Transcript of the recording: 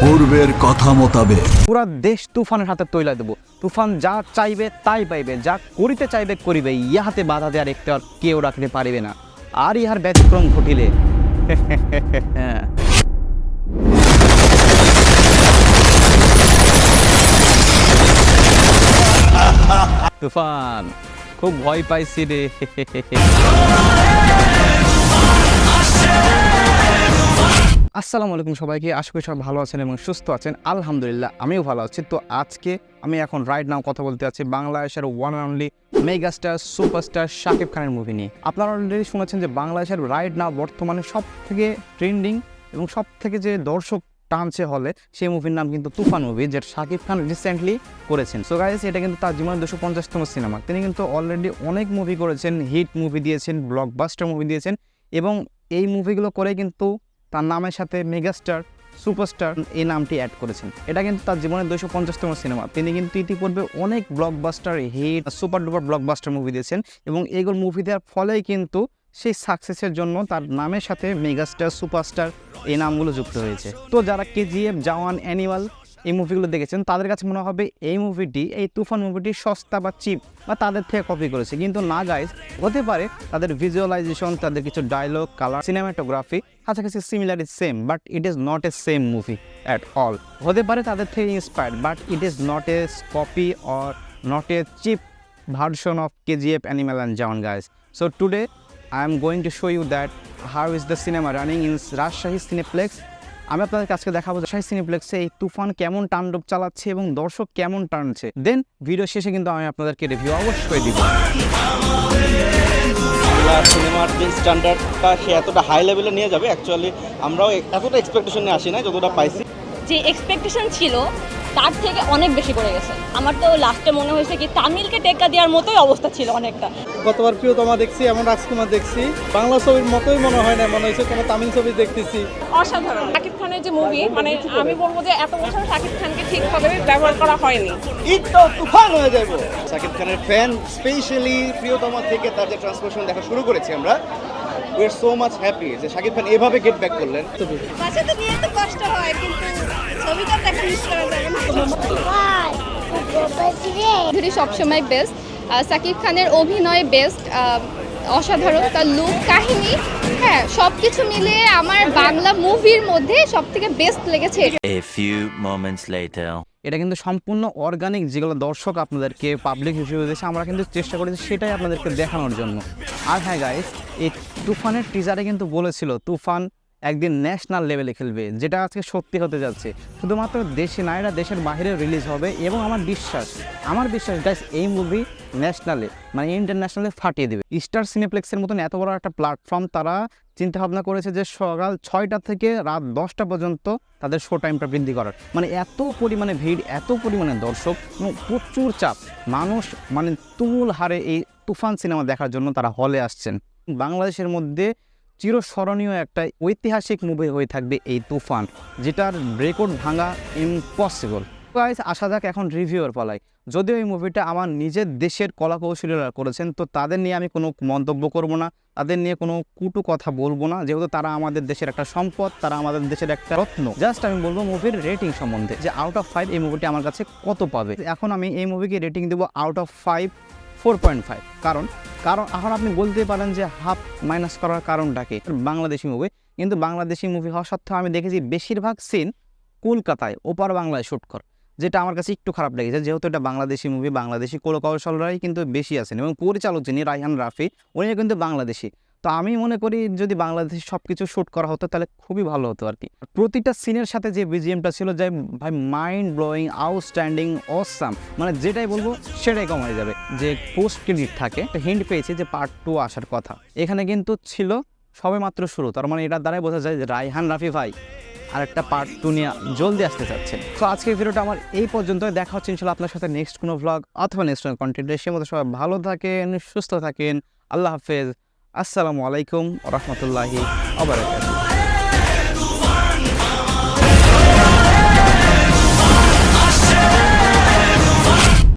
পূর্বের কথা মোতাবেক পুরা দেশ তুফানের হাতে তৈলা দেব। তুফান যা চাইবে তাই পাইবে, যা করিতে চাইবে করিবে, ইহাতে বাধা দেওয়ার একটা কেউ রাখতে পারিবে না। আর ইহার ব্যতিক্রম ঘটিলে তুফান খুব ভয় পাইছি রে। আসসালামু আলাইকুম সবাইকে, আশা করি সবাই ভালো আছেন এবং সুস্থ আছেন। আলহামদুলিল্লাহ আমিও ভালো আছি। তো আজকে আমি এখন রাইট নাও কথা বলতে আছি বাংলাদেশের one and only megastar superstar Shakib খানের মুভি নিয়ে। আপনারা অলরেডি শুনেছেন যে বাংলাদেশের রাইট নাও বর্তমানে সব থেকে ট্রেন্ডিং এবং সব থেকে যে দর্শক টানছে হলে সেই মুভির নাম কিন্তু তুফান মুভি, যেটা শাকিব খান রিসেন্টলি করেছেন। সো গাইস, এটা কিন্তু তার জীবনের 250তম সিনেমা। তিনি কিন্তু অলরেডি অনেক মুভি করেছেন, হিট মুভি দিয়েছেন, ব্লকবাস্টার মুভি দিয়েছেন এবং এই মুভিগুলো করে কিন্তু তার নামের সাথে মেগাস্টার সুপারস্টার এই নামটি অ্যাড করেছেন। এটা কিন্তু তার জীবনের 250তম সিনেমা। তিনি কিন্তু ইতিপূর্বে অনেক blockbuster hit super duper blockbuster movie দিয়েছেন এবং এইগুলো মুভি দেওয়ার ফলেই কিন্তু সেই সাকসেসের জন্য তার নামের সাথে মেগাস্টার সুপারস্টার এই নামগুলো যুক্ত হয়েছে। তো যারা কেজিএফ, জওয়ান, অ্যানিমাল এই মুভিগুলো দেখেছেন তাদের কাছে মনে হবে এই মুভিটি, এই তুফান মুভিটি সস্তা বা চিপ বা তাদের থেকে কপি করেছে, কিন্তু না গাইজ, হতে পারে তাদের ভিজুয়ালাইজেশন, তাদের কিছু ডায়লগ, কালার, সিনেমাটোগ্রাফি কাছাকাছি similar is same, but it is not a same movie at all. হতে পারে তাদের থেকে inspired, but it is not a copy or not a cheap version of KGF, Animal and Jawan guys. So today I am going to show you that how is the cinema running in Rajshahi cineplex. আমি আপনাদের কাছে দেখাবো রাজশাহী সিনেপ্লেক্সে এই তুফান কেমন তাণ্ডব চালাচ্ছে এবং দর্শক কেমন টানছে। দেন ভিডিও শেষে কিন্তু আমি আপনাদেরকে রিভিউ অবশ্যই দিব। সিনেমার যে স্ট্যান্ডার্ডটা সে এতটা হাই লেভেলে নিয়ে যাবে, অ্যাকচুয়ালি আমরাও এতটা এক্সপেকটেশন নিয়ে আসি না যতটা পাইছি। যে এক্সপেকটেশন ছিল তার থেকে অনেক বেশি করে গেছে। আমার তো লাস্টে মনে হয়েছে কি তামিলকে টেক্কা দেওয়ার মতোই অবস্থা ছিল অনেকটা। গতবার প্রিয়তমা দেখছি, এমন রাজকুমার দেখছি, বাংলা ছবির মতোই মনে হয় না, মনে হয়েছে কোনো তামিল ছবি দেখতেছি। অসাধারণ শাকিব খানের যে মুভি, মানে আমি বলবো যে এত বছর শাকিব খানকে ঠিকভাবে ব্যবহার করা হয়নি। ঈদটা তুফান হয়ে যাবো। শাকিব খানের ফ্যান, স্পেশালি প্রিয়তমা থেকে তার যে ট্রান্সফরমেশন দেখা শুরু করেছি আমরা, we are so much happy যে শাকিব খান এভাবে গেট ব্যাক করলেন। বাসাতে নিয়ে তো কষ্ট হয়, কিন্তু ছবিটা দেখা মিস করা যাবে না। ভিডিও সবসময় বেস্ট, শাকিব খানের অভিনয় বেস্ট, অসাধারণ তার লুক, কাহিনী, হ্যাঁ সব কিছু মিলিয়ে আমার বাংলা মুভির মধ্যে সব থেকে বেস্ট লেগেছে। A few moments later. এটা কিন্তু সম্পূর্ণ অর্গানিক, যেগুলো দর্শক আপনাদেরকে পাবলিক হিসেবে দিয়েছে, আমরা কিন্তু চেষ্টা করেছি সেটাই আপনাদেরকে দেখানোর জন্য। আর হ্যাঁ গাইস, এই তুফানের টিজারে কিন্তু বলেছিল তুফান একদিন ন্যাশনাল লেভেলে খেলবে, যেটা আজকে সত্যি হতে যাচ্ছে। শুধুমাত্র দেশে না, এটা দেশের বাইরে রিলিজ হবে এবং আমার বিশ্বাস গাইস এই মুভি ন্যাশনালে মানে ইন্টারন্যাশনালে ফাটিয়ে দেবে। স্টার সিনেপ্লেক্সের মতন এত বড় একটা প্ল্যাটফর্ম তারা চিন্তা ভাবনা করেছে যে সকাল 6টা থেকে রাত 10টা পর্যন্ত তাদের শো টাইমটা বৃদ্ধি করার। মানে এত পরিমাণে ভিড়, এত পরিমাণে দর্শক এবং প্রচুর চাপ, মানুষ মানে তুমুল হারে এই তুফান সিনেমা দেখার জন্য তারা হলে আসছেন। বাংলাদেশের মধ্যে চিরস্মরণীয় একটা ঐতিহাসিক মুভি হয়ে থাকবে এই তুফান, যেটার রেকর্ড ভাঙা ইম্পসিবল। গাইস, আসা যাক এখন রিভিউর পালায়। যদিও এই মুভিটা আমার নিজের দেশের কলাকৌশলীরা করেছেন, তো তাদের নিয়ে আমি কোনো মন্তব্য করব না, তাদের নিয়ে কোনো কুটু কথা বলবো না, যেহেতু তারা আমাদের দেশের একটা সম্পদ, তারা আমাদের দেশের একটা রত্ন। জাস্ট আমি বলবো মুভির রেটিং সম্বন্ধে, যে আউট অফ 5 এই মুভিটি আমার কাছে কত পাবে। এখন আমি এই মুভিকে রেটিং দেবো আউট অফ 5 4.5। কারণ এখন আপনি বলতে পারেন যে হাফ মাইনাস করার কারণটা কি? বাংলাদেশি মুভি, কিন্তু বাংলাদেশি মুভি হওয়া সত্ত্বেও আমি দেখেছি বেশিরভাগ সিন কলকাতায় ওপার বাংলায় শ্যুট কর, যেটা আমার কাছে একটু খারাপ লেগেছে। যেহেতু এটা বাংলাদেশি মুভি, বাংলাদেশি কৌশলরাই কিন্তু বেশি আছেন এবং পরিচালক যিনি রায়হান রাফি, উনিও কিন্তু বাংলাদেশি। তো আমি মনে করি যদি বাংলাদেশে সব কিছু শ্যুট করা হতো তাহলে খুবই ভালো হতো আর কি। প্রতিটা সিনের সাথে যে বিজিএমটা ছিল, যে ভাই মাইন্ড ব্লোয়িং, আউটস্ট্যান্ডিং, অসাম, মানে যেটাই বলবো সেটাই কমাই যাবে। যে পোস্ট ক্রেডিট থাকে, হিন্ট পেয়েছি যে পার্ট 2 আসার কথা, এখানে কিন্তু ছিল সবে মাত্র শুরু। তার মানে এটার দ্বারাই বোঝা যায় যে রায়হান রাফি ভাই আর একটা পার্ট 2 নিয়ে জলদি আসতে চাচ্ছেন। তো আজকের ভিডিওটা আমার এই পর্যন্ত। দেখা হচ্ছে ইনশাল্লাহ আপনার সাথে নেক্সট কোনো ভ্লগ অথবা নেক্সট কোনো কন্টেন্টে। সে মতো সবাই ভালো থাকেন, সুস্থ থাকেন। আল্লাহ হাফেজ। আসসালামু আলাইকুম ওয়া রাহমাতুল্লাহি ওয়া বারাকাতুহু।